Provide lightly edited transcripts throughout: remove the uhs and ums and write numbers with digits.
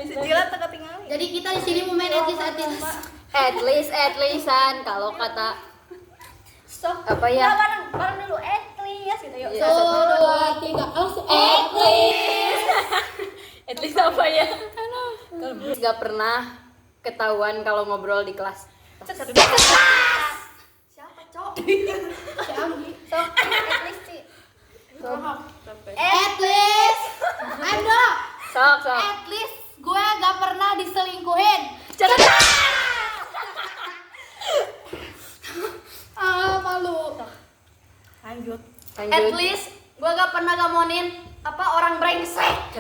Jilat teka tinggal. Jadi kita di sini mau main At leastan kalau kata apa ya? Bareng dulu at least gitu yuk. 1, 2, 3. At least apa ya? Gak pernah ketahuan kalau ngobrol di kelas. Siapa, Cok? Si Anggi. Sok, at least Ci. At least. Ando. Sok. At least gue gak pernah diselingkuhin. Malu. Lanjut. At least gue gak pernah gamonin orang brengsek.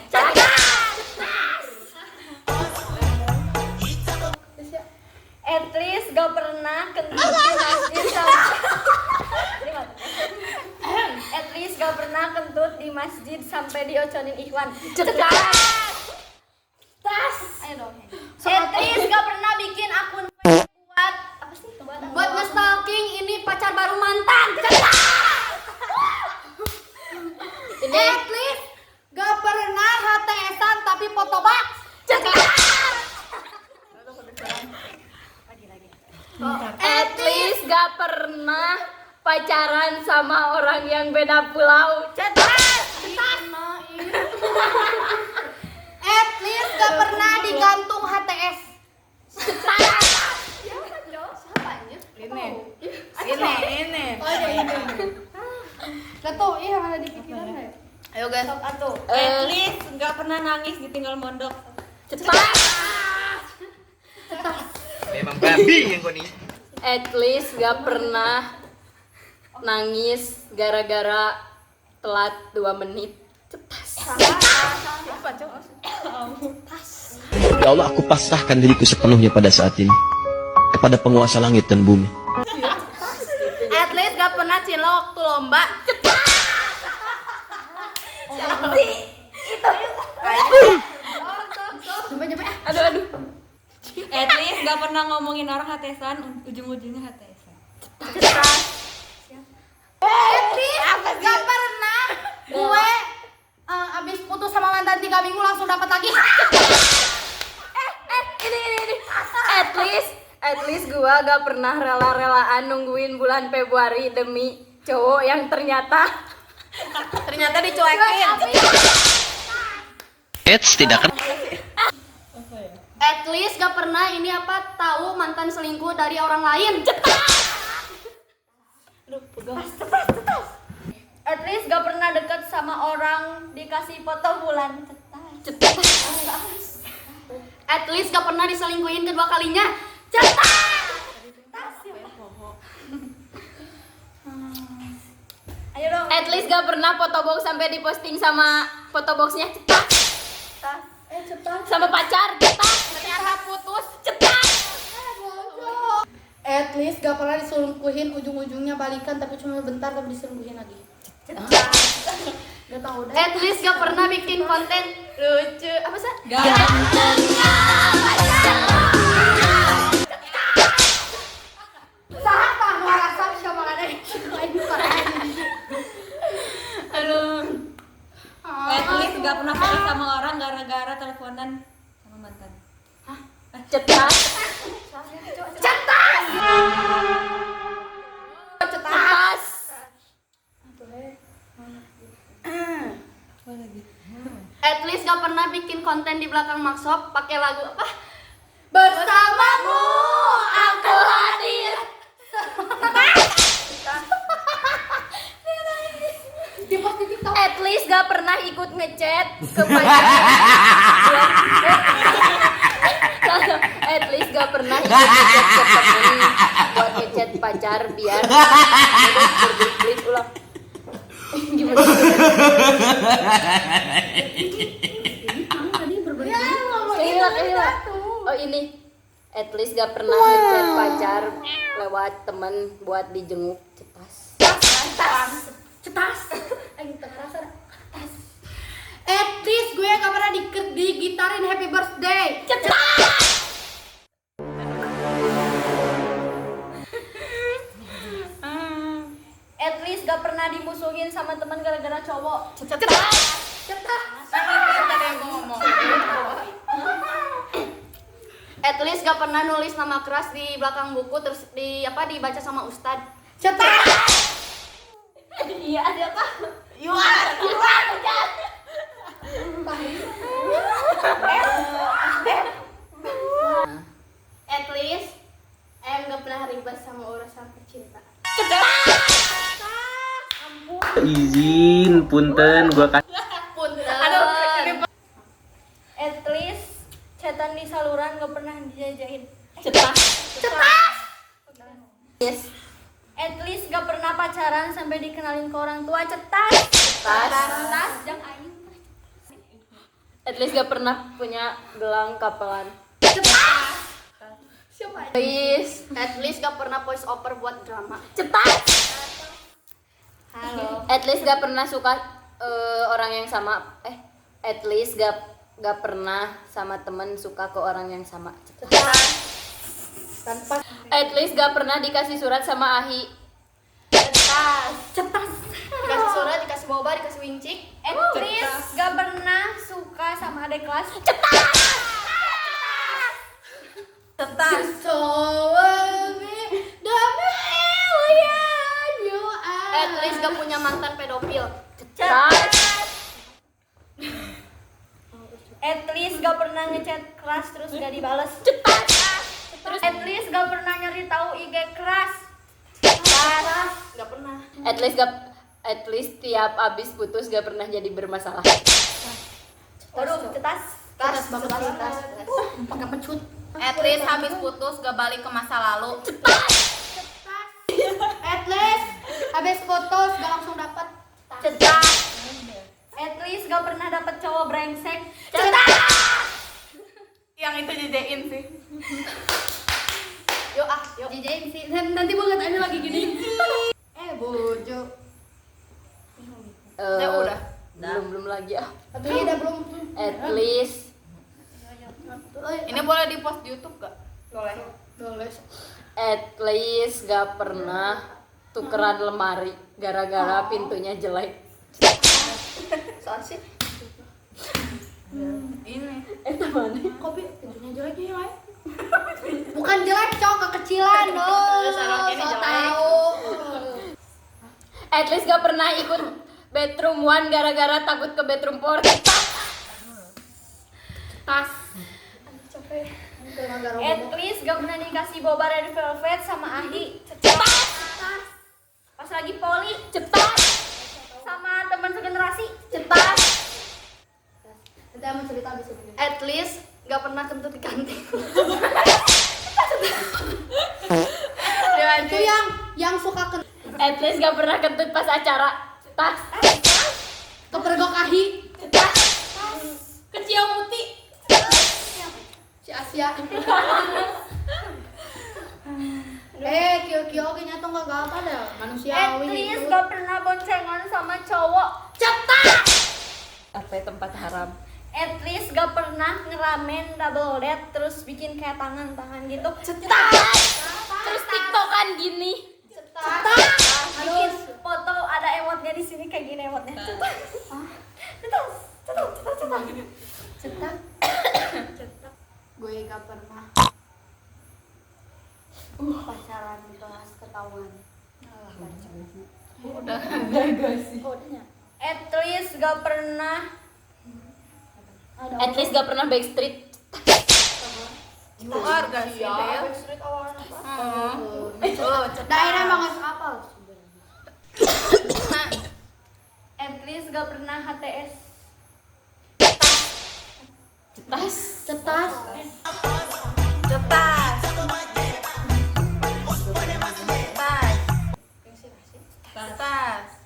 At least gak pernah kentut di masjid At least gak pernah kentut di masjid sampai dioconin Ikhwan. Tas. Ayo dong. At least gak pernah bikin akun buat Apa sih? buat nge-stalking ini pacar baru mantan. At least gak pernah HTS-an tapi foto box. At least gak pernah pacaran sama orang yang beda pulau. At least gak pernah digantung HTS. Ini. Oh iya ini. Gak tau, iya mana di pikiran ya? Ayo guys. Sok atuh. At least nggak pernah nangis ditinggal mondok. Memang babi yang kau nih. At least gak pernah nangis gara-gara telat 2 menit. Siapa, Cok? Ya Allah, aku pasrahkan diriku sepenuhnya pada saat ini kepada penguasa langit dan bumi. At least gak pernah cilok waktu lomba. Aduh. At least nggak pernah ngomongin orang HTSan, ujung-ujungnya HTSan. At least gak pernah gue abis putus sama mantan 3 minggu langsung dapat lagi. Ini. At least gua gak pernah rela-relaan nungguin bulan Februari demi cowok yang ternyata dicuekin. Eits, tidak kan? At least gak pernah tahu mantan selingkuh dari orang lain. At least gak pernah deket sama orang dikasih foto bulan. At least gak pernah diselingkuhin kedua kalinya. Ayo dong. at least gak pernah fotobox sampai diposting sama fotoboxnya sama pacar Ternyata putus. At least gak pernah diselingkuhin, ujung-ujungnya balikan tapi cuma bentar tapi diselingkuhin lagi. Gak tau deh. At least gak pernah bikin konten lucu. Apa sih? Saha nu rasa siapa ada lain bukan aduh At least gak pernah putus sama orang gara-gara teleponan sama mantan. cetas At least gak pernah bikin konten di belakang Maxshop pakai lagu apa? Bersamamu aku hadir. Di post di TikTok. at least gak pernah ikut ngechat ke pacar at least gak pernah ikut ngechat ke temen buat ngechat pacar biar berbelit ulang gimana Kayla. Oh ini at least gak pernah ngechat pacar lewat temen buat dijenguk Cetas. Aing teu ngerasa. At least gue gak pernah digitarin happy birthday. At least gak pernah dimusuhin sama teman gara-gara cowok. Cetas. Tadi yang ngomong. gak pernah nulis nama keras di belakang buku terus dibaca sama ustad. Cetak. Iya, ada apa? Yuar. At least em gak pernah ribet sama urusan percintaan. Izin, punten, gua kasih. Punten. At least chatan di saluran gak pernah dijajahin. Cetas. Yes. At least gak pernah pacaran sampai dikenalin ke orang tua. Cetas. Jang aing. At least gak pernah punya gelang kapelan. Please, at least gak pernah voice over buat drama. Cepat. Halo. At least gak pernah suka orang yang sama. At least gak pernah sama temen suka ke orang yang sama. Tanpa At least gak pernah dikasih surat sama Ahi. cetas. Dikasih surat, dikasih boba, dikasih wincik. At least gak pernah suka sama adik kelas. Cetas. So at least gak punya mantan pedofil. Cetas. At least gak pernah ngechat keras terus gak dibales. Terus at least gak pernah nyari tahu IG keras. Gak pernah. At least tiap abis putus gak pernah jadi bermasalah. Waduh, cetas. Tas banget tas. Pakai pecut. At least habis putus gak balik ke masa lalu. At least habis putus gak langsung dapat. Cetas. At least gak pernah dapet cowok brengsek. Yang itu jejein sih. Yuk Jijain sih. Nanti banget ada lagi gini. Bojo. Ya udah. Belum lagi ah. Atau iya udah belum. At least Ini boleh di post di YouTube gak? Boleh. At least gak pernah tukeran lemari gara-gara pintunya jelek. Soal sih. Ini. Kopi pintunya jelek ya, Lai. Bukan jelek, cok, kekecilan loh. Ini So jelek. tahu. At least gak pernah ikut bedroom 1 gara-gara takut ke bedroom 4. Tas. At least gak pernah dikasih boba red velvet sama Ahi. Cetas. Pas lagi poli. Cepat. Sama teman segenerasi. Cepat. Kita mau cerita abis ini. At least gak pernah kentut di kantin. Itu yang suka kentut. At least gak pernah kentut pas acara. Tas. Kepergok Ahi. Kecil muti. Si Asia. Kio kayaknya tuh gak apa dah. At Manusiawi least gitu. gak pernah boncengan sama cowok. Apa ya, tempat haram. At least gak pernah ngeramen double date terus bikin kayak tangan-tangan gitu. Cetas. Terus tiktokan gini. Bikin foto ada emotnya di sini kayak gini emotnya. Cetas. Cetak. Gue gak pernah pacaran di kelas ketahuan. At least gak pernah At least gak pernah backstreet. Keluar gak sih, Del? Backstreet awalnya apa? Cetas. Daerah banget apa? At least gak pernah HTS. Cetas. Cetas. Cetas. Cetas.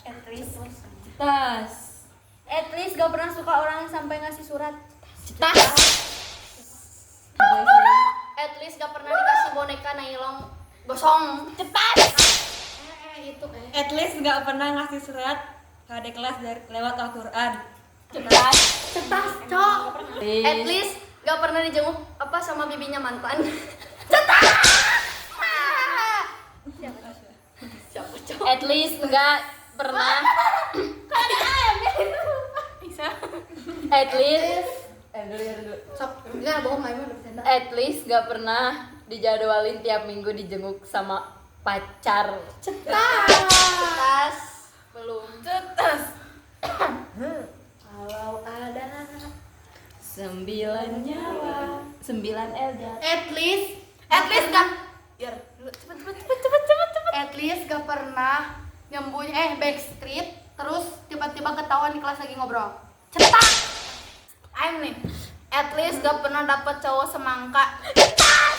At least Tas. At least gak pernah suka orang sampai ngasih surat. Cetas. At least gak pernah dikasih boneka nailong gosong. Cetas. Itu At least gak pernah ngasih surat ke adik kelas dari lewat Al-Quran. Cetas, cok. At least gak pernah dijenguk apa sama bibinya mantan. At least gak pernah. Bisa. At least Dulu. Sok, enggak bohong aja udah bercanda. At least gak pernah dijadwalin tiap minggu dijenguk sama pacar. Tas. Belum. Cetas. Kalau ada 9 nyawa, 9 elja. at least Gak. Biar cepet. at least gak pernah nyembunyi backstreet terus tiba-tiba ketahuan di kelas lagi ngobrol. Cetak. Aing nih. At least gak pernah dapet cowok semangka. Cetak.